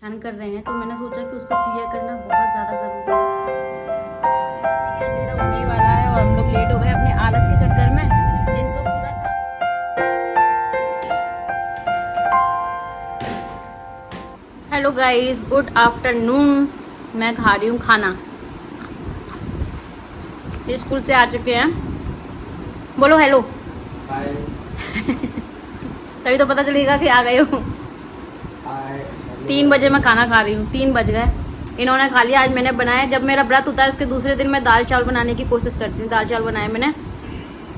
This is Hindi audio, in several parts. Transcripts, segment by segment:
ध्यान कर रहे हैं, तो मैंने सोचा कि उसको क्लियर करना बहुत ज़्यादा ज़रूरी है। अंधेरा होने ही वाला है और हम लोग लेट हो गए अपने आलस के चक्कर में। दिन तो पूरा था। Hello guys, good afternoon. मैं खा रही हूँ खाना। ये स्कूल से आ चुके हैं। बोलो हेलो। तभी तो पता चलेगा कि आ गए हो। 3 बजे मैं खाना खा रही हूँ, 3 बज गए। इन्होंने खा लिया। आज मैंने बनाया, जब मेरा व्रत होता है उसके दूसरे दिन मैं दाल चावल बनाने की कोशिश करती हूँ। दाल चावल बनाए मैंने।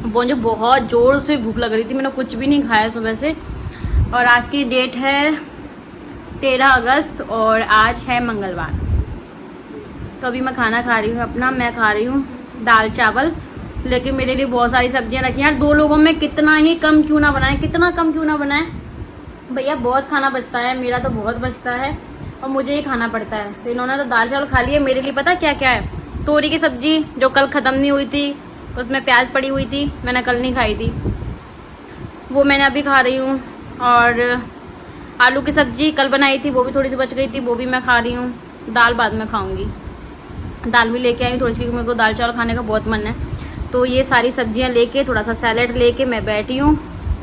वो मुझे बहुत ज़ोर से भूख लग रही थी, मैंने कुछ भी नहीं खाया सुबह से। और आज की डेट है 13 अगस्त और आज है मंगलवार। तो अभी मैं खाना खा रही हूँ अपना। मैं खा रही हूँ दाल चावल, लेकिन मेरे लिए बहुत सारी सब्जियाँ रखी हैं। यार 2 लोगों में कितना ही कम क्यों ना बनाए, कितना कम क्यों ना बनाए भैया। बहुत खाना बचता है, मेरा तो बहुत बचता है और मुझे ही खाना पड़ता है। तो इन्होंने तो दाल चावल खा लिए। मेरे लिए पता क्या क्या है? तोरी की सब्जी जो कल ख़त्म नहीं हुई थी, उसमें प्याज पड़ी हुई थी, मैंने कल नहीं खाई थी, वो मैंने अभी खा रही हूँ। और आलू की सब्जी कल बनाई थी, वो भी थोड़ी सी बच गई थी, वो भी मैं खा रही हूँ। दाल बाद में खाऊँगी। दाल भी लेके आई हूँ थोड़ी सी, क्योंकि मेरे को दाल चावल खाने का बहुत मन है। तो ये सारी सब्जियाँ लेके, थोड़ा सा सैलेड लेके मैं बैठी हूँ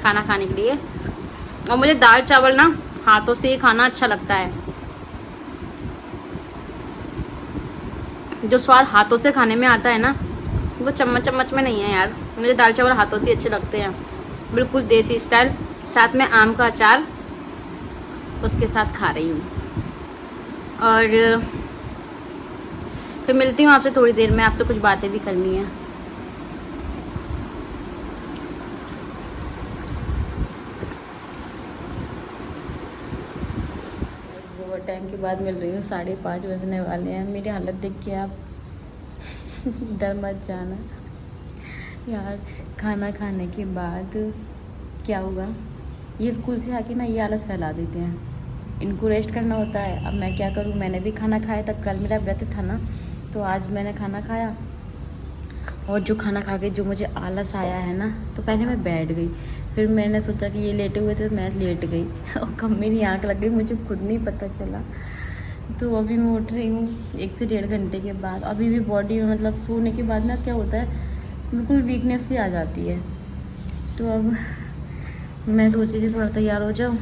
खाना खाने के लिए। और मुझे दाल चावल ना हाथों से ही खाना अच्छा लगता है। जो स्वाद हाथों से खाने में आता है ना, वो चम्मच चम्मच में नहीं है यार। मुझे दाल चावल हाथों से अच्छे लगते हैं, बिल्कुल देसी स्टाइल। साथ में आम का अचार उसके साथ खा रही हूँ। और फिर मिलती हूँ आपसे थोड़ी देर में, आपसे कुछ बातें भी करनी है। बहुत टाइम के बाद मिल रही हूँ, 5:30 बजने वाले हैं। मेरी हालत देख के आप डर मत जाना यार। खाना खाने के बाद क्या होगा, ये स्कूल से आके ना ये आलस फैला देते हैं। इनको रेस्ट करना होता है। अब मैं क्या करूँ, मैंने भी खाना खाया था। कल मेरा व्रत था ना, तो आज मैंने खाना खाया। और जो खाना खा के जो मुझे आलस आया है ना, तो पहले मैं बैठ गई। फिर मैंने सोचा कि ये लेटे हुए थे तो मैं लेट गई और कब मेरी आँख लग गई मुझे खुद नहीं पता चला। तो अभी मैं उठ रही हूँ 1 से 1.5 घंटे के बाद। अभी भी बॉडी में मतलब सोने के बाद ना क्या होता है, बिल्कुल वीकनेस सी आ जाती है। तो अब मैं सोच रही थी थोड़ा तैयार हो जाऊँ,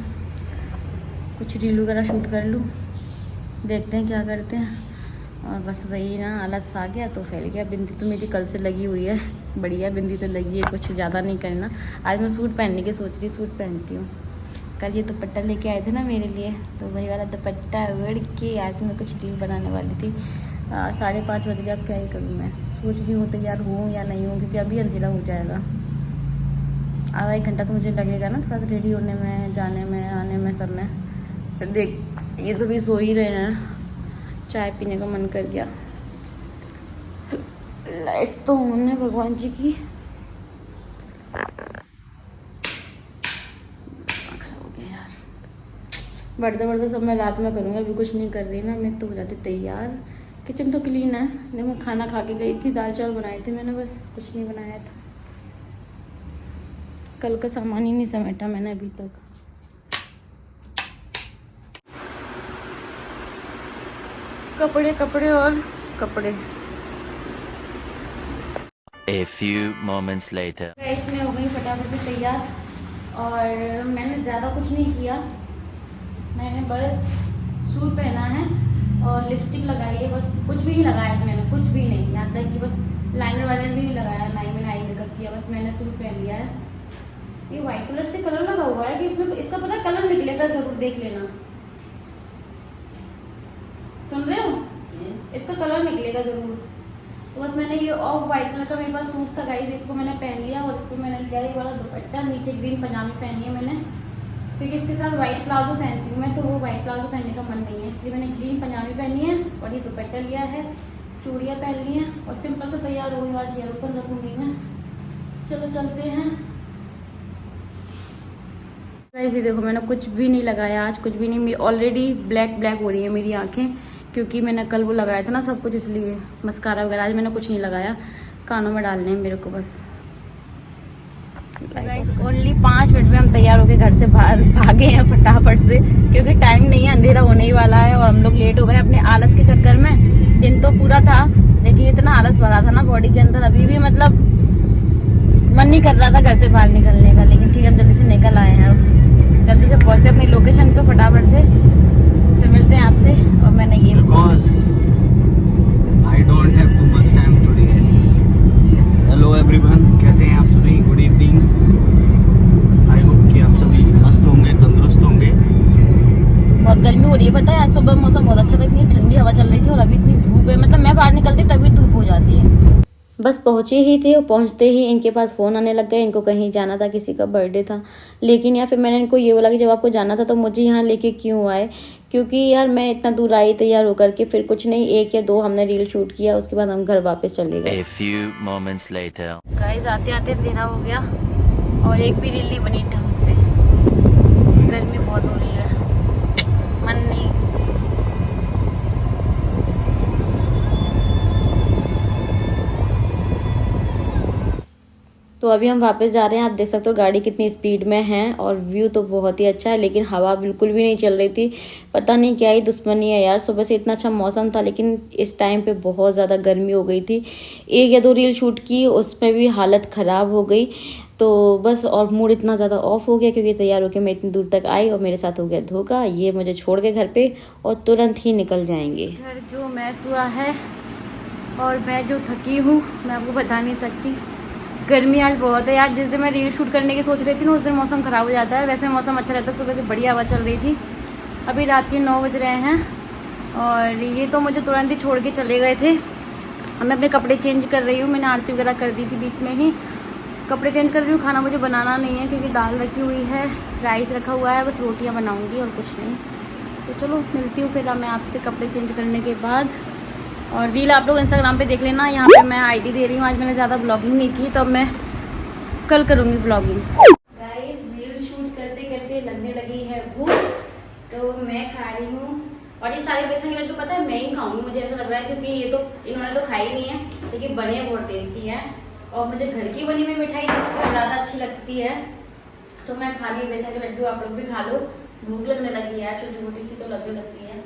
कुछ रील वगैरह शूट कर लूँ, देखते हैं क्या करते हैं। और बस वही ना, आलस आ गया तो फैल गया। बिंदी तो मेरी कल से लगी हुई है, बढ़िया बिंदी तो लगी है, कुछ ज़्यादा नहीं करना। आज मैं सूट पहनने की सोच रही, सूट पहनती हूँ। कल ये दुपट्टा लेके आए थे ना मेरे लिए, तो वही वाला दुपट्टा ओढ़ के आज मैं कुछ रील बनाने वाली थी। 5:30 बज गया। अब क्या ही करूँ, मैं सोच रही हूँ तैयार हूँ या नहीं हूँ, क्योंकि अभी अंधेरा हो जाएगा। आधा 1 घंटा तो मुझे लगेगा ना, थोड़ा सा रेडी होने में, जाने में, आने में, सब में। चल देख, ये तो भी सो ही रहे हैं। चाय पीने का मन कर गया। लाइट तो ऑन है भगवान जी की। खराब हो गया यार। बढ़ते बढ़ते सब मैं रात में करूँगी, अभी कुछ नहीं कर रही मैं। मैं तो हो जाती तैयार। किचन तो क्लीन है। जब मैं खाना खा के गई थी, दाल चावल बनाए थे मैंने, बस कुछ नहीं बनाया था। कल का सामान ही नहीं समेटा मैंने अभी तक। कपड़े कपड़े और कपड़े। A few moments later. इसमें हो गई फटाफट से तैयार। और मैंने ज़्यादा कुछ नहीं किया, मैंने बस सूट पहना है और लिपस्टिक लगाई है, बस। कुछ भी नहीं लगाया था मैंने, कुछ भी नहीं। यहाँ तक कि बस लाइनर वाइनर भी नहीं लगाया, ना ही मैंने आई मेकअप किया, बस मैंने सूट पहन लिया है। ये वाइट कलर से कलर लगा हुआ है कि इसमें, इसका पता कलर निकलेगा, ज़रूर देख लेना। सुन रहे हो? इसका कलर निकलेगा ज़रूर। तो बस मैंने ये ऑफ वाइट कलर का मेरे पास सूट था गाइस, इसको मैंने पहन लिया। और इसको मैंने किया ये वाला दुपट्टा, नीचे ग्रीन पजामी पहनी है मैंने, क्योंकि इसके साथ वाइट प्लाजो पहनती हूँ मैं, तो वो वाइट प्लाजो पहनने का मन नहीं है, इसलिए मैंने ग्रीन पजामी पहनी है और ये दुपट्टा लिया है, चूड़ियाँ पहन ली हैं और सिंपल से तैयार हो गई। आज हेयर पर रखूँगी मैं। चलो चलते हैं गाइस। ये देखो, मैंने कुछ भी नहीं लगाया आज, कुछ भी नहीं। ऑलरेडी ब्लैक ब्लैक हो रही है मेरी आँखें, क्योंकि मैंने कल वो लगाया था ना सब कुछ, इसलिए मस्कारा वगैरह। आज मैंने कुछ नहीं लगाया, कानों में डालने हैं मेरे को बस। गाइस ओनली 5 मिनट में हम तैयार होके घर से बाहर भागे हैं फटाफट से, क्योंकि टाइम नहीं है, अंधेरा होने ही वाला है और हम लोग लेट हो गए अपने आलस के चक्कर में। दिन तो पूरा था लेकिन इतना आलस भरा था ना बॉडी के अंदर, अभी भी मतलब मन नहीं कर रहा था घर से बाहर निकलने का। लेकिन ठीक है, जल्दी से निकल आए हैं, जल्दी से पहुंचते अपनी लोकेशन पे फटाफट से, फिर मिलते हैं आपसे। और मैंने ये I don't have too much time today. Hello everyone, कैसे हैं आप सभी? Good evening. आई होप कि आप सभी मस्त होंगे, तंदुरुस्त होंगे। बहुत गर्मी हो रही है, पता है। आज सुबह मौसम बहुत अच्छा था, इतनी ठंडी हवा चल रही थी और अभी इतनी धूप है, मतलब मैं बाहर निकलती तभी धूप हो जाती है। बस पहुंचे ही थे और पहुंचते ही इनके पास फ़ोन आने लग गए, इनको कहीं जाना था, किसी का बर्थडे था। लेकिन यार फिर मैंने इनको ये बोला कि जब आपको जाना था तो मुझे यहाँ लेके क्यों आए, क्योंकि यार मैं इतना दूर आई तैयार होकर के, फिर कुछ नहीं 1 या 2 हमने रील शूट किया, उसके बाद हम घर वापस चले गए। A few moments later. Guys आते आते अंधेरा हो गया और एक भी रील नहीं बनी ढंग से, गर्मी बहुत हो रही है, मन नहीं। तो अभी हम वापस जा रहे हैं, आप देख सकते हो गाड़ी कितनी स्पीड में है और व्यू तो बहुत ही अच्छा है, लेकिन हवा बिल्कुल भी नहीं चल रही थी। पता नहीं क्या ही दुश्मनी है यार, सुबह से इतना अच्छा मौसम था लेकिन इस टाइम पे बहुत ज़्यादा गर्मी हो गई थी। 1 या 2 रील शूट की, उसमें भी हालत ख़राब हो गई। तो बस और मूड इतना ज़्यादा ऑफ हो गया क्योंकि तैयार होकर मैं इतनी दूर तक आई और मेरे साथ हो गया धोखा। ये मुझे छोड़ के घर पे और तुरंत ही निकल जाएंगे। घर जो मैस हुआ है और मैं जो थकी हूँ मैं आपको बता नहीं सकती। गर्मी आज बहुत है यार, जिस दिन मैं रील शूट करने की सोच रही थी ना उस दिन मौसम ख़राब हो जाता है, वैसे मौसम अच्छा रहता है। सुबह से बढ़िया हवा चल रही थी। अभी रात के 9 बज रहे हैं और ये तो मुझे तुरंत ही छोड़ के चले गए थे। अब मैं अपने कपड़े चेंज कर रही हूँ, मैंने आरती वगैरह कर दी थी बीच में ही, कपड़े चेंज कर रही हूँ। खाना मुझे बनाना नहीं है क्योंकि दाल रखी हुई है, राइस रखा हुआ है, बस रोटियाँ बनाऊँगी और कुछ नहीं। तो चलो मिलती हूँ फिर मैं आपसे कपड़े चेंज करने के बाद। और रील आप लोग इंस्टाग्राम पे देख लेना, यहाँ पे मैं आईडी दे रही हूँ। आज मैंने ज़्यादा ब्लॉगिंग नहीं की, तो मैं कल करूँगी ब्लॉगिंग। गाइस रील शूट करते करते लगने लगी है भूख, तो मैं खा रही हूँ। और ये सारे बेसन के लड्डू पता है मैं ही खाऊंगी, मुझे ऐसा लग रहा है, क्योंकि ये तो इन्होंने तो खाई नहीं है, लेकिन बने बहुत टेस्टी है। और मुझे घर की बनी हुई मिठाई सबसे ज़्यादा अच्छी लगती है, तो मैं खा रही हूँ बेसन के लड्डू। आप लोग भी खा लो, भूख लगने लगी है, छोटी मोटी सी तो लगने लगती है।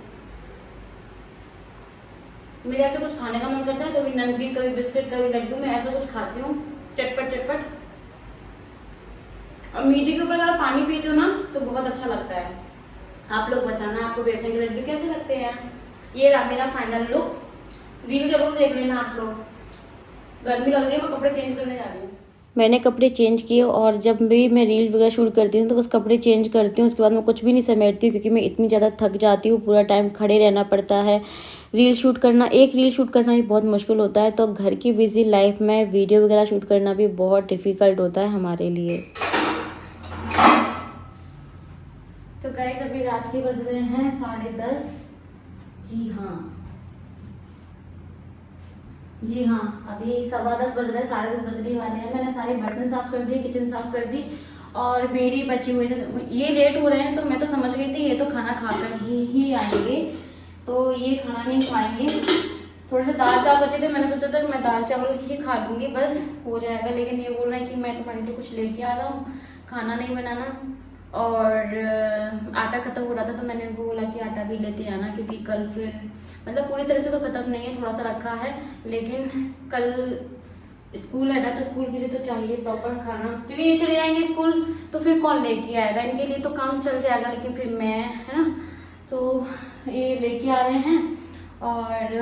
मेरे ऐसे कुछ खाने का मन करता है, कभी नमकीन, कभी बिस्किट, कभी लड्डू, मैं ऐसा कुछ खाती हूँ चटपट चटपट। और मीठे के ऊपर अगर पानी पीते हो ना तो बहुत अच्छा लगता है। आप लोग बताना आपको बेसन के लड्डू कैसे लगते हैं। ये रहा मेरा फाइनल लुक, रील जरूर देख लेना आप लोग। गर्मी लग रही है, मैं कपड़े चेंज करने जा रही हूँ। मैंने कपड़े चेंज किए और जब भी मैं रील वगैरह शूट करती हूँ तो बस कपड़े चेंज करती हूँ, उसके बाद मैं कुछ भी नहीं समेटती हूँ क्योंकि मैं इतनी ज़्यादा थक जाती हूँ, पूरा टाइम खड़े रहना पड़ता है। रील शूट करना, एक रील शूट करना भी बहुत मुश्किल होता है, तो घर की बिजी लाइफ में वीडियो वगैरह शूट करना भी बहुत डिफ़िकल्ट होता है हमारे लिए। तो गाइस अभी रात के बज रहे हैं 10:30। जी हाँ, अभी 10:15 बज रहे हैं, 10:30 बजने वाले हैं। मैंने सारे बर्तन साफ कर दिए, किचन साफ कर दी और मेरी बची हुई थे। ये लेट हो रहे हैं तो मैं तो समझ गई थी ये तो खाना खाकर ही आएंगे, तो ये खाना नहीं खाएंगे। थोड़े से दाल चावल बचे थे, मैंने सोचा था कि मैं दाल चावल ही खा लूँगी, बस हो जाएगा। लेकिन ये बोल रहे हैं कि मैं तुम्हारे लिए कुछ लेके आ रहा हूँ, खाना नहीं बनाना। और आटा ख़त्म हो रहा था तो मैंने उनको बोला कि आटा भी लेते आना, क्योंकि कल फिर मतलब पूरी तरह से तो ख़त्म नहीं है, थोड़ा सा रखा है, लेकिन कल स्कूल है ना, तो स्कूल के लिए तो चाहिए प्रॉपर खाना, क्योंकि ये चले जाएंगे स्कूल तो फिर कौन लेके आएगा। इनके लिए तो काम चल जाएगा, लेकिन फिर मैं, है ना, तो ये लेके आ रहे हैं। और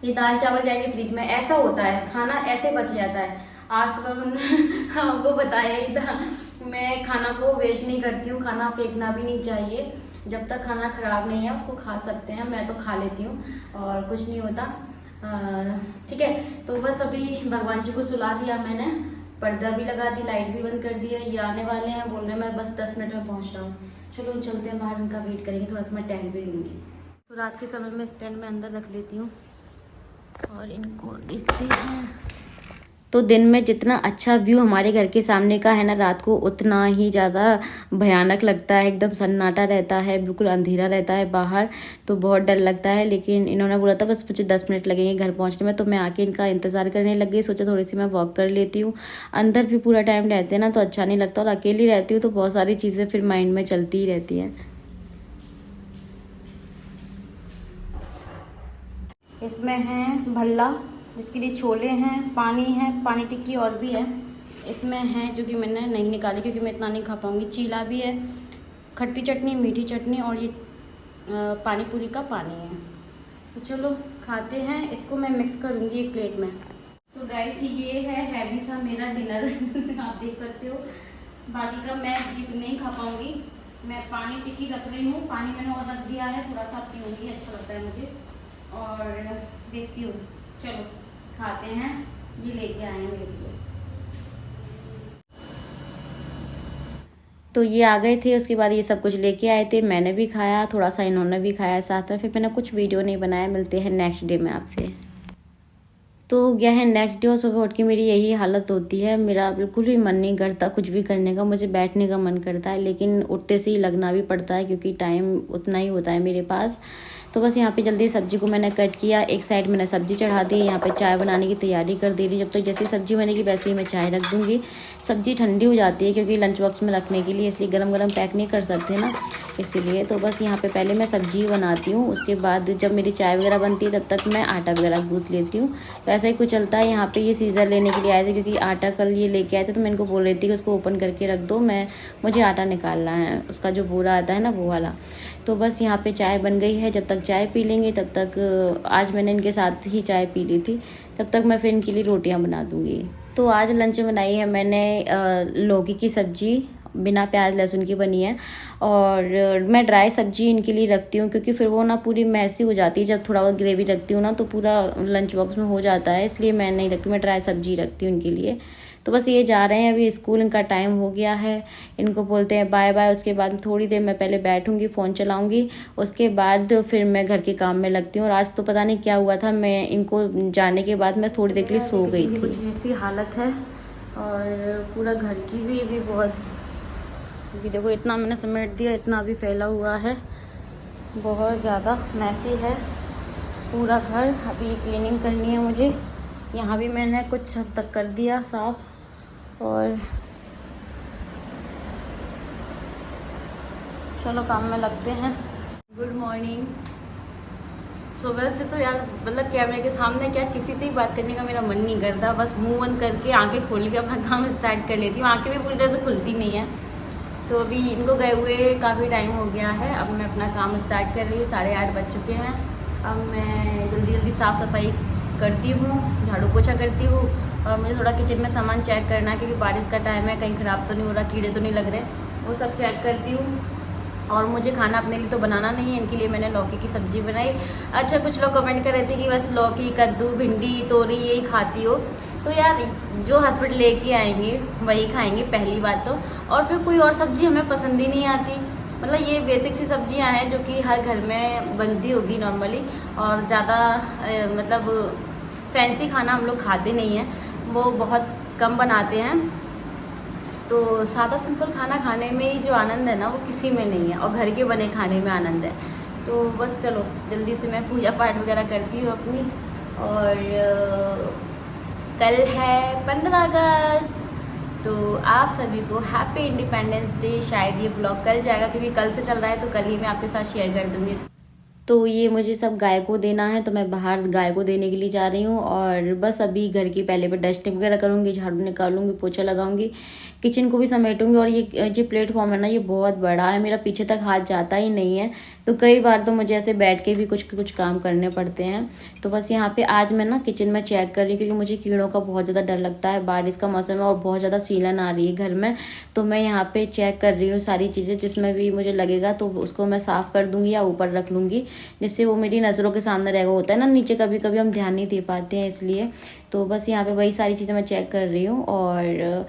ये दाल चावल जाएंगे फ्रिज में। ऐसा होता है, खाना ऐसे बच जाता है। आज सुबह आपको बताया ही था, मैं खाना को वेस्ट नहीं करती हूँ, खाना फेंकना भी नहीं चाहिए। जब तक खाना ख़राब नहीं है उसको खा सकते हैं, मैं तो खा लेती हूँ और कुछ नहीं होता। ठीक है, तो बस अभी भगवान जी को सुला दिया मैंने, पर्दा भी लगा दी, लाइट भी बंद कर दी है। ये आने वाले हैं, बोल रहे हैं मैं बस 10 मिनट में पहुँच रहा हूँ। चलो चलते हैं बाहर, उनका वेट करेंगे, थोड़ा सा मैं टहल भी लूँगी। तो रात के समय में स्टैंड में अंदर रख लेती हूँ और इनको देखते हैं। तो दिन में जितना अच्छा व्यू हमारे घर के सामने का है ना, रात को उतना ही ज़्यादा भयानक लगता है। एकदम सन्नाटा रहता है, बिल्कुल अंधेरा रहता है बाहर, तो बहुत डर लगता है। लेकिन इन्होंने बोला था बस मुझे 10 मिनट लगेंगे घर पहुंचने में, तो मैं आके इनका इंतज़ार करने लग गई। सोचा थोड़ी सी मैं वॉक कर लेती हूँ। अंदर भी पूरा टाइम रहते हैं ना तो अच्छा नहीं लगता, और अकेली रहती हूँ तो बहुत सारी चीज़ें फिर माइंड में चलती ही रहती हैं। इसमें है भल्ला, जिसके लिए छोले हैं, पानी टिक्की और भी है। इसमें है जो कि मैंने नहीं निकाली क्योंकि मैं इतना नहीं खा पाऊँगी। चीला भी है, खट्टी चटनी, मीठी चटनी, और ये पानी पूरी का पानी है। तो चलो खाते हैं। इसको मैं मिक्स करूँगी एक प्लेट में। तो गाइस ये है हैवी सा मेरा डिनर आप देख सकते हो। बाकी का मैं ये नहीं खा पाऊँगी। मैं पानी टिक्की रख रही हूँ, पानी मैंने और रख दिया है, थोड़ा सा पीऊँगी, अच्छा लगता है मुझे। और देखती हूँ, चलो खाते हैं। ये लेके आए हैं मेरे लिए। तो ये आ गए थे, उसके बाद ये सब कुछ लेके आए थे, मैंने भी खाया, थोड़ा सा इन्होंने भी खाया साथ में। फिर मैंने कुछ वीडियो नहीं बनाया। मिलते हैं नेक्स्ट डे में आपसे। तो हो गया है नेक्स्ट डे, और सुबह उठ के मेरी यही हालत होती है। मेरा बिल्कुल भी मन नहीं करता कुछ भी करने का, मुझे बैठने का मन करता है, लेकिन उठते से ही लगना भी पड़ता है क्योंकि टाइम उतना ही होता है मेरे पास। तो बस यहाँ पे जल्दी सब्जी को मैंने कट किया, एक साइड मैंने सब्जी चढ़ा दी, यहाँ पे चाय बनाने की तैयारी कर दे रही। जब तक जैसी सब्जी बनेगी वैसे ही मैं चाय रख दूँगी। सब्जी ठंडी हो जाती है क्योंकि लंच बॉक्स में रखने के लिए, इसलिए गरम गरम पैक नहीं कर सकते ना, इसीलिए। तो बस यहाँ पे पहले मैं सब्जी बनाती हूँ, उसके बाद जब मेरी चाय वगैरह बनती है तब तक मैं आटा वगैरह गूँथ लेती हूँ। तो ऐसा ही कुछ चलता है। यहाँ पे ये सीज़र लेने के लिए आए थे क्योंकि आटा कल ये लेके आए थे, तो मैं इनको बोल रही थी कि उसको ओपन करके रख दो, मुझे आटा निकालना है, उसका जो बोरा आता है ना वो वाला। तो बस यहाँ पे चाय बन गई है। जब तक चाय पी लेंगे तब तक, आज मैंने इनके साथ ही चाय पी ली थी, तब तक मैं फिर इनके लिए रोटियाँ बना दूँगी। तो आज लंच में बनाई है मैंने लौकी की सब्जी, बिना प्याज लहसुन की बनी है। और मैं ड्राई सब्जी इनके लिए रखती हूँ क्योंकि फिर वो ना पूरी मैसी हो जाती है। जब थोड़ा बहुत ग्रेवी रखती हूँ ना तो पूरा लंच बॉक्स में हो जाता है, इसलिए मैं नहीं रखती, मैं ड्राई सब्जी रखती हूँ इनके लिए। तो बस ये जा रहे हैं, अभी स्कूल इनका टाइम हो गया है, इनको बोलते हैं बाय बाय। उसके बाद थोड़ी देर मैं पहले बैठूंगी, फ़ोन चलाऊंगी, उसके बाद फिर मैं घर के काम में लगती हूँ। और आज तो पता नहीं क्या हुआ था, मैं इनको जाने के बाद मैं थोड़ी देर के लिए सो गई थी। कुछ ऐसी हालत है, और पूरा घर की भी बहुत, अभी देखो इतना मैंने समेट दिया, इतना अभी फैला हुआ है, बहुत ज़्यादा मैसी है पूरा घर। अभी क्लीनिंग करनी है मुझे। यहाँ भी मैंने कुछ हद तक कर दिया साफ। और चलो काम में लगते हैं। Good morning. सुबह से तो यार मतलब कैमरे के सामने क्या किसी से ही बात करने का मेरा मन नहीं करता, बस मुंह बंद करके आंखें खोल के अपना काम स्टार्ट कर लेती हूँ। आंखें भी पूरी तरह से खुलती नहीं है। तो अभी इनको गए हुए काफ़ी टाइम हो गया है, अब मैं अपना काम स्टार्ट कर रही हूँ। 8:30 बज चुके हैं। अब मैं जल्दी जल्दी साफ़ सफाई करती हूँ, झाड़ू पोछा करती हूँ, और मुझे थोड़ा किचन में सामान चेक करना है क्योंकि बारिश का टाइम है, कहीं ख़राब तो नहीं हो रहा, कीड़े तो नहीं लग रहे, वो सब चेक करती हूँ। और मुझे खाना अपने लिए तो बनाना नहीं है, इनके लिए मैंने लौकी की सब्ज़ी बनाई। अच्छा, कुछ लोग कमेंट कर रहे थे कि बस लौकी, कद्दू, भिंडी, तोरी यही खाती हो। तो यार जो हस्बैंड लेके आएंगे वही खाएंगे पहली बात तो, और फिर कोई और सब्ज़ी हमें पसंद ही नहीं आती। मतलब ये बेसिक सी सब्जियां हैं जो कि हर घर में बनती होगी नॉर्मली, और ज़्यादा मतलब फैंसी खाना हम लोग खाते नहीं हैं, वो बहुत कम बनाते हैं। तो सादा सिंपल खाना खाने में ही जो आनंद है ना वो किसी में नहीं है, और घर के बने खाने में आनंद है। तो बस चलो जल्दी से मैं पूजा पाठ वगैरह करती हूँ अपनी। और कल है 15 अगस्त, तो आप सभी को हैप्पी इंडिपेंडेंस डे। शायद ये ब्लॉग कल जाएगा क्योंकि कल से चल रहा है, तो कल ही मैं आपके साथ शेयर कर दूँगी। तो ये मुझे सब गाय को देना है, तो मैं बाहर गाय को देने के लिए जा रही हूँ। और बस अभी घर की पहले पे डस्टिंग वगैरह करूँगी, झाड़ू निकालूंगी, पोछा लगाऊंगी, किचन को भी समेटूंगी। और ये प्लेटफॉर्म है ना, ये बहुत बड़ा है, मेरा पीछे तक हाथ जाता ही नहीं है, तो कई बार तो मुझे ऐसे बैठ के भी कुछ काम करने पड़ते हैं। तो बस यहाँ पे आज मैं ना किचन में चेक कर रही हूँ क्योंकि मुझे कीड़ों का बहुत ज़्यादा डर लगता है, बारिश का मौसम है और बहुत ज़्यादा सीलन आ रही है घर में। तो मैं यहाँ पे चेक कर रही हूँ सारी चीज़ें, जिसमें भी मुझे लगेगा तो उसको मैं साफ़ कर दूँगी या ऊपर रख लूँगी। जिससे वो मेरी नज़रों के सामने रहेगा। होता है ना नीचे कभी कभी हम ध्यान नहीं दे पाते हैं, इसलिए तो बस यहाँ पे वही सारी चीज़ें मैं चेक कर रही हूँ। और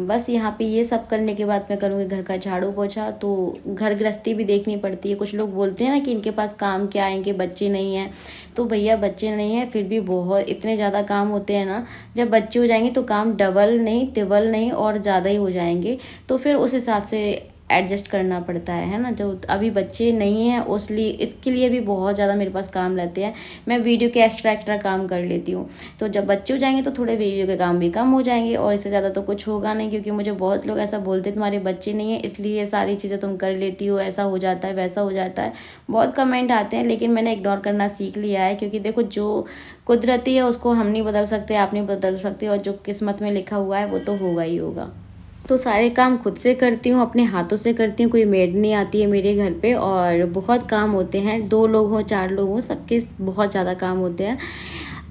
बस यहाँ पे ये सब करने के बाद मैं करूँगी घर का झाड़ू पोछा। तो घर गृहस्थी भी देखनी पड़ती है। कुछ लोग बोलते हैं ना कि इनके पास काम क्या है, इनके बच्चे नहीं हैं। तो भैया बच्चे नहीं हैं फिर भी बहुत इतने ज़्यादा काम होते हैं ना, जब बच्चे हो जाएंगे तो काम डबल नहीं, तिबल नहीं और ज़्यादा ही हो जाएंगे। तो फिर उस हिसाब से एडजस्ट करना पड़ता है ना। जो अभी बच्चे नहीं हैं उसलिए इसके लिए भी बहुत ज़्यादा मेरे पास काम रहते हैं। मैं वीडियो के एक्स्ट्रा काम कर लेती हूँ। तो जब बच्चे हो जाएंगे तो थोड़े वीडियो के काम भी कम हो जाएंगे और इससे ज़्यादा तो कुछ होगा नहीं। क्योंकि मुझे बहुत लोग ऐसा बोलते हैं तुम्हारे बच्चे नहीं है इसलिए ये सारी चीज़ें तुम कर लेती हो, ऐसा हो जाता है वैसा हो जाता है, बहुत कमेंट आते हैं। लेकिन मैंने इग्नोर करना सीख लिया है। क्योंकि देखो जो कुदरती है उसको हम नहीं बदल सकते, आप नहीं बदल सकते, और जो किस्मत में लिखा हुआ है वो तो होगा ही होगा। तो सारे काम खुद से करती हूँ, अपने हाथों से करती हूँ। कोई मेड नहीं आती है मेरे घर पे। और बहुत काम होते हैं, 2 लोग हों 4 लोग हों, सबके बहुत ज़्यादा काम होते हैं।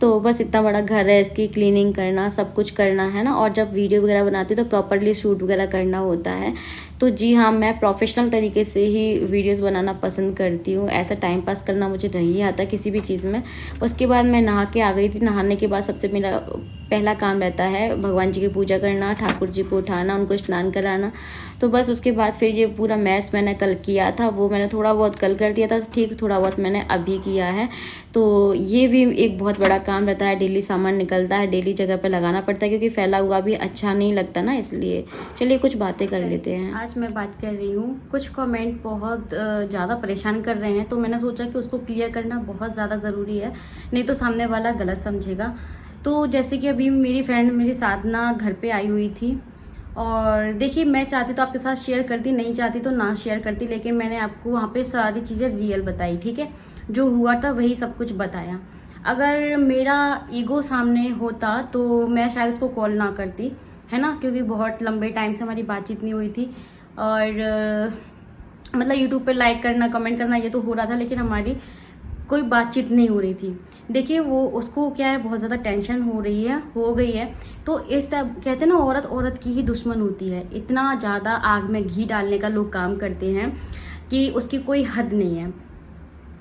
तो बस इतना बड़ा घर है, इसकी क्लीनिंग करना, सब कुछ करना है ना। और जब वीडियो वगैरह बनाती हूँ तो प्रॉपरली शूट वगैरह करना होता है। तो जी हाँ, मैं प्रोफेशनल तरीके से ही वीडियोस बनाना पसंद करती हूँ। ऐसा टाइम पास करना मुझे नहीं आता किसी भी चीज़ में। उसके बाद मैं नहा के आ गई थी। नहाने के बाद सबसे मेरा पहला काम रहता है भगवान जी की पूजा करना, ठाकुर जी को उठाना, उनको स्नान कराना। तो बस उसके बाद फिर ये पूरा मैस मैंने कल किया था, वो मैंने थोड़ा बहुत कल कर दिया था, ठीक थोड़ा बहुत मैंने अभी किया है। तो ये भी एक बहुत बड़ा काम रहता है। डेली सामान निकलता है, डेली जगह पे लगाना पड़ता है क्योंकि फैला हुआ भी अच्छा नहीं लगता ना, इसलिए। चलिए कुछ बातें कर लेते हैं। आज मैं बात कर रही हूँ, कुछ कमेंट बहुत ज़्यादा परेशान कर रहे हैं। तो मैंने सोचा कि उसको क्लियर करना बहुत ज़्यादा ज़रूरी है, नहीं तो सामने वाला गलत समझेगा। तो जैसे कि अभी मेरी फ्रेंड मेरी साधना घर पे आई हुई थी। और देखिए मैं चाहती तो आपके साथ शेयर करती, नहीं चाहती तो ना शेयर करती। लेकिन मैंने आपको वहाँ पे सारी चीज़ें रियल बताई, ठीक है। जो हुआ था वही सब कुछ बताया। अगर मेरा ईगो सामने होता तो मैं शायद उसको कॉल ना करती, है ना। क्योंकि बहुत लंबे टाइम से हमारी बातचीत नहीं हुई थी। और मतलब यूट्यूब पे लाइक करना, कमेंट करना ये तो हो रहा था, लेकिन हमारी कोई बातचीत नहीं हो रही थी। देखिए वो उसको क्या है, बहुत ज़्यादा टेंशन हो गई है। तो इस टाइप कहते हैं ना, औरत की ही दुश्मन होती है। इतना ज़्यादा आग में घी डालने का लोग काम करते हैं कि उसकी कोई हद नहीं है।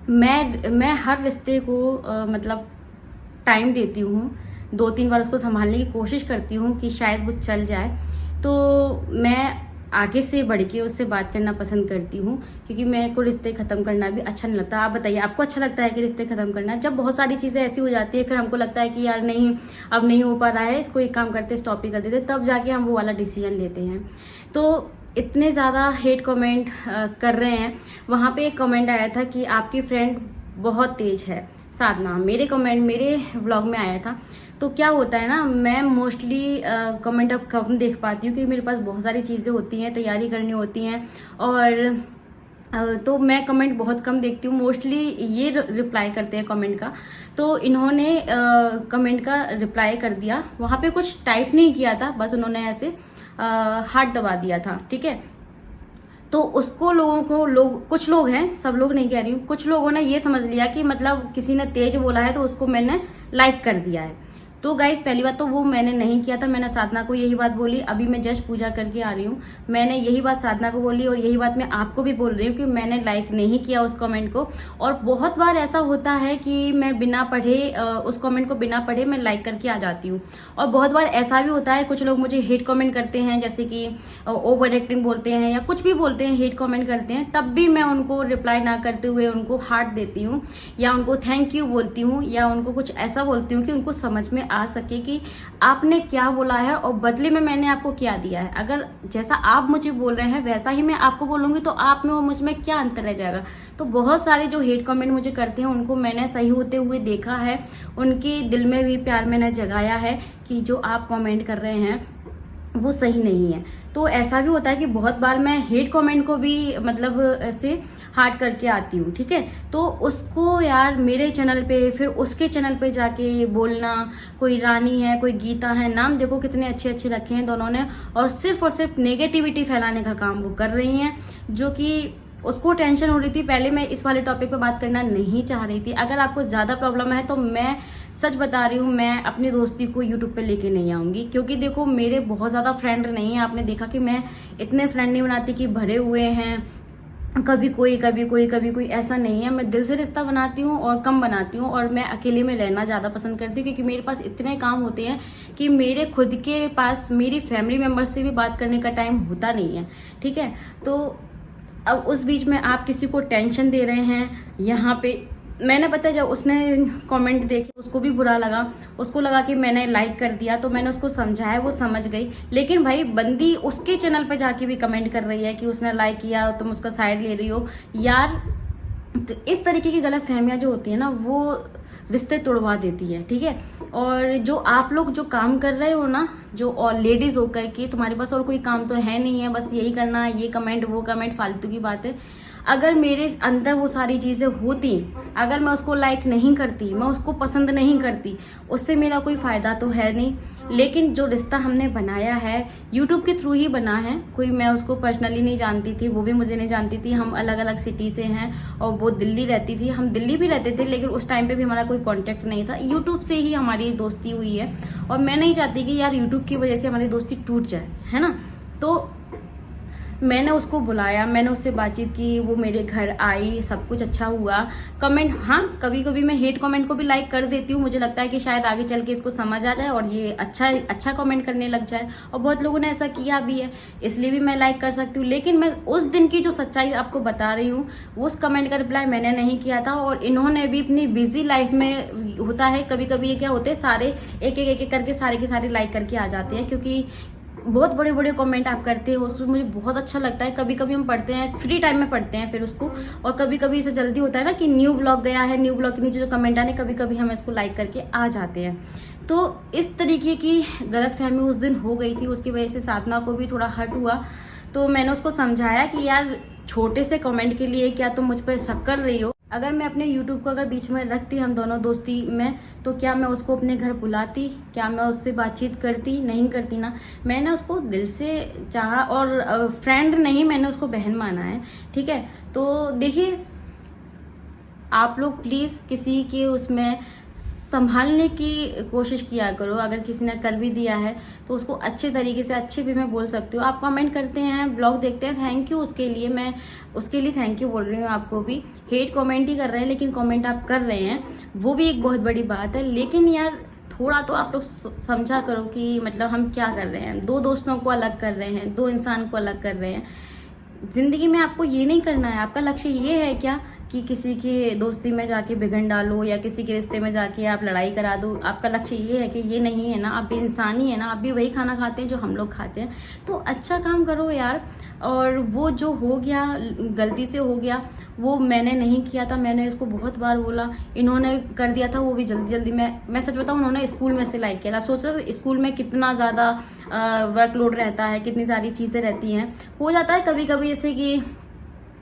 मैं हर रिश्ते को मतलब टाइम देती हूँ, 2-3 बार उसको संभालने की कोशिश करती हूँ कि शायद वो चल जाए। तो मैं आगे से बढ़ के उससे बात करना पसंद करती हूँ, क्योंकि मेरे को रिश्ते ख़त्म करना भी अच्छा नहीं लगता। आप बताइए, आपको अच्छा लगता है कि रिश्ते ख़त्म करना? जब बहुत सारी चीज़ें ऐसी हो जाती है फिर हमको लगता है कि यार नहीं, अब नहीं हो पा रहा है, इसको एक काम करते, स्टॉप ही कर देते, तब जाके हम वो वाला डिसीजन लेते हैं। तो इतने ज़्यादा हेट कमेंट कर रहे हैं। वहाँ पे एक कमेंट आया था कि आपकी फ्रेंड बहुत तेज है, साधना, मेरे व्लॉग में आया था। तो क्या होता है ना, मैं मोस्टली कमेंट अब कम देख पाती हूँ क्योंकि मेरे पास बहुत सारी चीज़ें होती हैं, तैयारी करनी होती हैं। और तो मैं कमेंट बहुत कम देखती हूँ। मोस्टली ये रिप्लाई करते हैं कमेंट का। तो इन्होंने कमेंट का रिप्लाई कर दिया, वहाँ पे कुछ टाइप नहीं किया था, बस उन्होंने ऐसे हाथ दबा दिया था, ठीक है। तो उसको कुछ लोग हैं, सब लोग नहीं कह रही हूँ, कुछ लोगों ने ये समझ लिया कि मतलब किसी ने तेज बोला है तो उसको मैंने लाइक कर दिया है। तो गाइस पहली बात तो वो मैंने नहीं किया था, मैंने साधना को यही बात बोली। अभी मैं जस्ट पूजा करके आ रही हूँ, मैंने यही बात साधना को बोली और यही बात मैं आपको भी बोल रही हूँ कि मैंने लाइक नहीं किया उस कमेंट को। और बहुत बार ऐसा होता है कि मैं बिना पढ़े उस कमेंट को बिना पढ़े मैं लाइक करके आ जाती हूँ। और बहुत बार ऐसा भी होता है, कुछ लोग मुझे हेट कमेंट करते हैं, जैसे कि ओवर एक्टिंग बोलते हैं या कुछ भी बोलते हैं, हेट कमेंट करते हैं, तब भी मैं उनको रिप्लाई ना करते हुए उनको हार्ट देती हूँ या उनको थैंक यू बोलती हूँ या उनको कुछ ऐसा बोलती हूँ कि उनको समझ में आ सके कि आपने क्या बोला है और बदले में मैंने आपको क्या दिया है। अगर जैसा आप मुझे बोल रहे हैं वैसा ही मैं आपको बोलूँगी तो आप में और मुझ में क्या अंतर रह जाएगा। तो बहुत सारे जो हेट कमेंट मुझे करते हैं उनको मैंने सही होते हुए देखा है, उनके दिल में भी प्यार मैंने जगाया है कि जो आप कमेंट कर रहे हैं वो सही नहीं है। तो ऐसा भी होता है कि बहुत बार मैं हेट कमेंट को भी मतलब ऐसे हार्ट करके आती हूँ, ठीक है। तो उसको यार मेरे चैनल पे फिर उसके चैनल पे जाके बोलना, कोई रानी है, कोई गीता है, नाम देखो कितने अच्छे अच्छे रखे हैं दोनों ने, और सिर्फ नेगेटिविटी फैलाने का काम वो कर रही हैं, जो कि उसको टेंशन हो रही थी। पहले मैं इस वाले टॉपिक पे बात करना नहीं चाह रही थी। अगर आपको ज़्यादा प्रॉब्लम है तो मैं सच बता रही हूँ, मैं अपनी दोस्ती को यूट्यूब पे लेके नहीं आऊँगी, क्योंकि देखो मेरे बहुत ज़्यादा फ्रेंड नहीं है। आपने देखा कि मैं इतने फ्रेंड नहीं बनाती कि भरे हुए हैं कभी कोई ऐसा नहीं है। मैं दिल से रिश्ता बनाती हूँ और कम बनाती हूँ, और मैं अकेले में रहना ज़्यादा पसंद करती हूँ, क्योंकि मेरे पास इतने काम होते हैं कि मेरे खुद के पास मेरी फैमिली मेम्बर्स से भी बात करने का टाइम होता नहीं है। ठीक है, तो अब उस बीच में आप किसी को टेंशन दे रहे हैं यहाँ पे। मैंने पता, जब उसने कमेंट देखे उसको भी बुरा लगा, उसको लगा कि मैंने लाइक कर दिया, तो मैंने उसको समझाया, वो समझ गई। लेकिन भाई बंदी उसके चैनल पे जाके भी कमेंट कर रही है कि उसने लाइक किया, तुम उसका साइड ले रही हो। यार इस तरीके की गलत फहमियाँ जो होती है ना, वो रिश्ते तोड़वा देती है। ठीक है, और जो आप लोग जो काम कर रहे हो ना, जो और लेडीज होकर के तुम्हारे पास और कोई काम तो है नहीं है, बस यही करना, ये कमेंट वो कमेंट, फालतू की बात है। अगर मेरे अंदर वो सारी चीज़ें होती, अगर मैं उसको लाइक नहीं करती, मैं उसको पसंद नहीं करती, उससे मेरा कोई फ़ायदा तो है नहीं। लेकिन जो रिश्ता हमने बनाया है यूट्यूब के थ्रू ही बना है, कोई मैं उसको पर्सनली नहीं जानती थी, वो भी मुझे नहीं जानती थी। हम अलग अलग सिटी से हैं और वो दिल्ली रहती थी, हम दिल्ली भी रहते थे, लेकिन उस टाइम पे भी हमारा कोई कांटेक्ट नहीं था। यूट्यूब से ही हमारी दोस्ती हुई है, और मैं नहीं चाहती कि यार यूट्यूब की वजह से हमारी दोस्ती टूट जाए, है ना। तो मैंने उसको बुलाया, मैंने उससे बातचीत की, वो मेरे घर आई, सब कुछ अच्छा हुआ। कमेंट, हाँ कभी कभी मैं हेट कमेंट को भी लाइक कर देती हूँ, मुझे लगता है कि शायद आगे चल के इसको समझ आ जाए और ये अच्छा कमेंट करने लग जाए, और बहुत लोगों ने ऐसा किया भी है, इसलिए भी मैं लाइक कर सकती हूँ। लेकिन मैं उस दिन की जो सच्चाई आपको बता रही हूँ, उस कमेंट का रिप्लाई मैंने नहीं किया था, और इन्होंने भी अपनी बिजी लाइफ में, होता है कभी कभी ये क्या होते हैं, सारे एक करके सारे के सारे लाइक करके आ जाते हैं, क्योंकि बहुत बड़े बड़े कमेंट आप करते हो, उसमें मुझे बहुत अच्छा लगता है। कभी कभी हम पढ़ते हैं, फ्री टाइम में पढ़ते हैं फिर उसको, और कभी कभी इसे जल्दी होता है ना कि न्यू ब्लॉग गया है, न्यू ब्लॉग के नीचे जो कमेंट आने, कभी कभी हम इसको लाइक करके आ जाते हैं। तो इस तरीके की गलतफहमी उस दिन हो गई थी, उसकी वजह से साधना को भी थोड़ा हर्ट हुआ। तो मैंने उसको समझाया कि यार छोटे से कमेंट के लिए क्या तुम मुझ पर शक कर रही हो। अगर मैं अपने YouTube को अगर बीच में रखती हम दोनों दोस्ती में, तो क्या मैं उसको अपने घर बुलाती, क्या मैं उससे बातचीत करती? नहीं करती ना। मैंने उसको दिल से चाहा, और फ्रेंड नहीं, मैंने उसको बहन माना है। ठीक है, तो देखिए आप लोग प्लीज़ किसी के उसमें संभालने की कोशिश किया करो। अगर किसी ने कर भी दिया है तो उसको अच्छे तरीके से, अच्छे भी मैं बोल सकती हूँ। आप कमेंट करते हैं, ब्लॉग देखते हैं, थैंक यू उसके लिए, मैं उसके लिए थैंक यू बोल रही हूँ। आपको भी हेट कमेंट ही कर रहे हैं, लेकिन कमेंट आप कर रहे हैं, वो भी एक बहुत बड़ी बात है। लेकिन यार थोड़ा तो आप लोग समझा करो कि मतलब हम क्या कर रहे हैं। दो दोस्तों को अलग कर रहे हैं, दो इंसान को अलग कर रहे हैं। ज़िंदगी में आपको ये नहीं करना है। आपका लक्ष्य ये है क्या कि किसी की दोस्ती में जाके बिगड़ डालो, या किसी के रिश्ते में जाके आप लड़ाई करा दो? आपका लक्ष्य ये है कि ये नहीं है ना, आप भी इंसान ही है ना, आप भी वही खाना खाते हैं जो हम लोग खाते हैं। तो अच्छा काम करो यार। और वो जो हो गया, गलती से हो गया, वो मैंने नहीं किया था, मैंने इसको बहुत बार बोला, इन्होंने कर दिया था, वो भी जल्दी जल्दी। मैं सच बताऊँ, उन्होंने स्कूल में से लाइक किया था। सोचो स्कूल में कितना ज़्यादा वर्कलोड रहता है, कितनी सारी चीज़ें रहती हैं। हो जाता है कभी कभी जैसे कि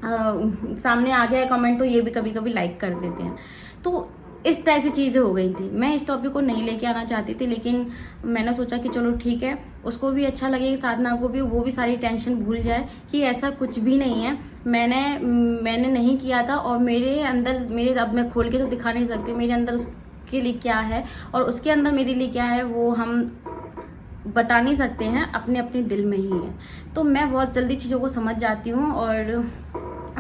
सामने आ गया है कमेंट, तो ये भी कभी कभी लाइक कर देते हैं। तो इस टाइप से चीज़ें हो गई थी। मैं इस टॉपिक को नहीं लेके आना चाहती थी, लेकिन मैंने सोचा कि चलो ठीक है, उसको भी अच्छा लगे, साधना को भी, वो भी सारी टेंशन भूल जाए कि ऐसा कुछ भी नहीं है, मैंने नहीं किया था। और मेरे अंदर, अब मैं खोल के तो दिखा नहीं सकती मेरे अंदर उसके लिए क्या है और उसके अंदर मेरे लिए क्या है, वो हम बता नहीं सकते हैं, अपने अपने दिल में ही है। तो मैं बहुत जल्दी चीज़ों को समझ जाती हूँ, और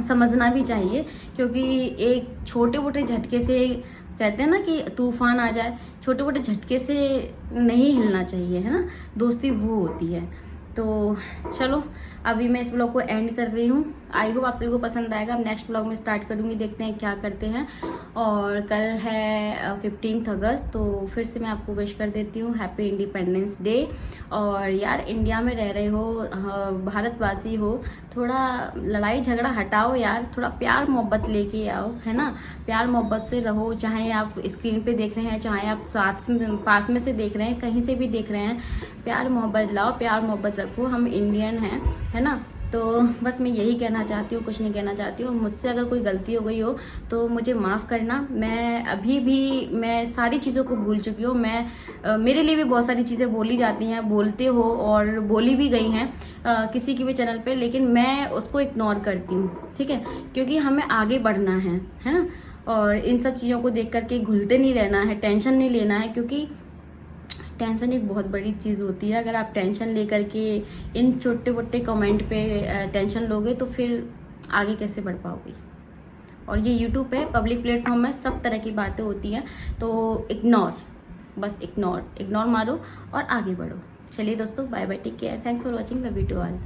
समझना भी चाहिए, क्योंकि एक छोटे मोटे झटके से, कहते हैं ना कि तूफान आ जाए, छोटे मोटे झटके से नहीं हिलना चाहिए, है ना। दोस्ती वो होती है। तो चलो अभी मैं इस ब्लॉग को एंड कर रही हूँ। आई होप आप सभी को पसंद आएगा। अब नेक्स्ट ब्लॉग में स्टार्ट करूँगी, देखते हैं क्या करते हैं। और कल है 15 अगस्त, तो फिर से मैं आपको विश कर देती हूँ हैप्पी इंडिपेंडेंस डे। और यार इंडिया में रह रहे हो, भारतवासी हो, थोड़ा लड़ाई झगड़ा हटाओ यार, थोड़ा प्यार मोहब्बत लेके आओ, है ना। प्यार मोहब्बत से रहो, चाहे आप स्क्रीन पे देख रहे हैं, चाहे आप पास में से देख रहे हैं, कहीं से भी देख रहे हैं, प्यार मोहब्बत लाओ, प्यार मोहब्बत रखो। हम इंडियन हैं, है ना। तो बस मैं यही कहना चाहती हूँ, कुछ नहीं कहना चाहती हूँ। मुझसे अगर कोई गलती हो गई हो तो मुझे माफ़ करना। मैं अभी भी मैं सारी चीज़ों को भूल चुकी हूँ। मेरे लिए भी बहुत सारी चीज़ें बोली जाती हैं, बोलते हो और बोली भी गई हैं किसी की भी चैनल पे, लेकिन मैं उसको इग्नोर करती हूँ, ठीक है, क्योंकि हमें आगे बढ़ना है ना। और इन सब चीज़ों को देख करके घुलते नहीं रहना है, टेंशन नहीं लेना है, क्योंकि टेंशन एक बहुत बड़ी चीज़ होती है। अगर आप टेंशन लेकर के इन छोटे मोटे कमेंट पे टेंशन लोगे तो फिर आगे कैसे बढ़ पाओगी। और ये यूट्यूब पे पब्लिक प्लेटफॉर्म में सब तरह की बातें होती हैं, तो बस इग्नोर मारो और आगे बढ़ो। चलिए दोस्तों, bye bye, take care, thanks for watching the video all.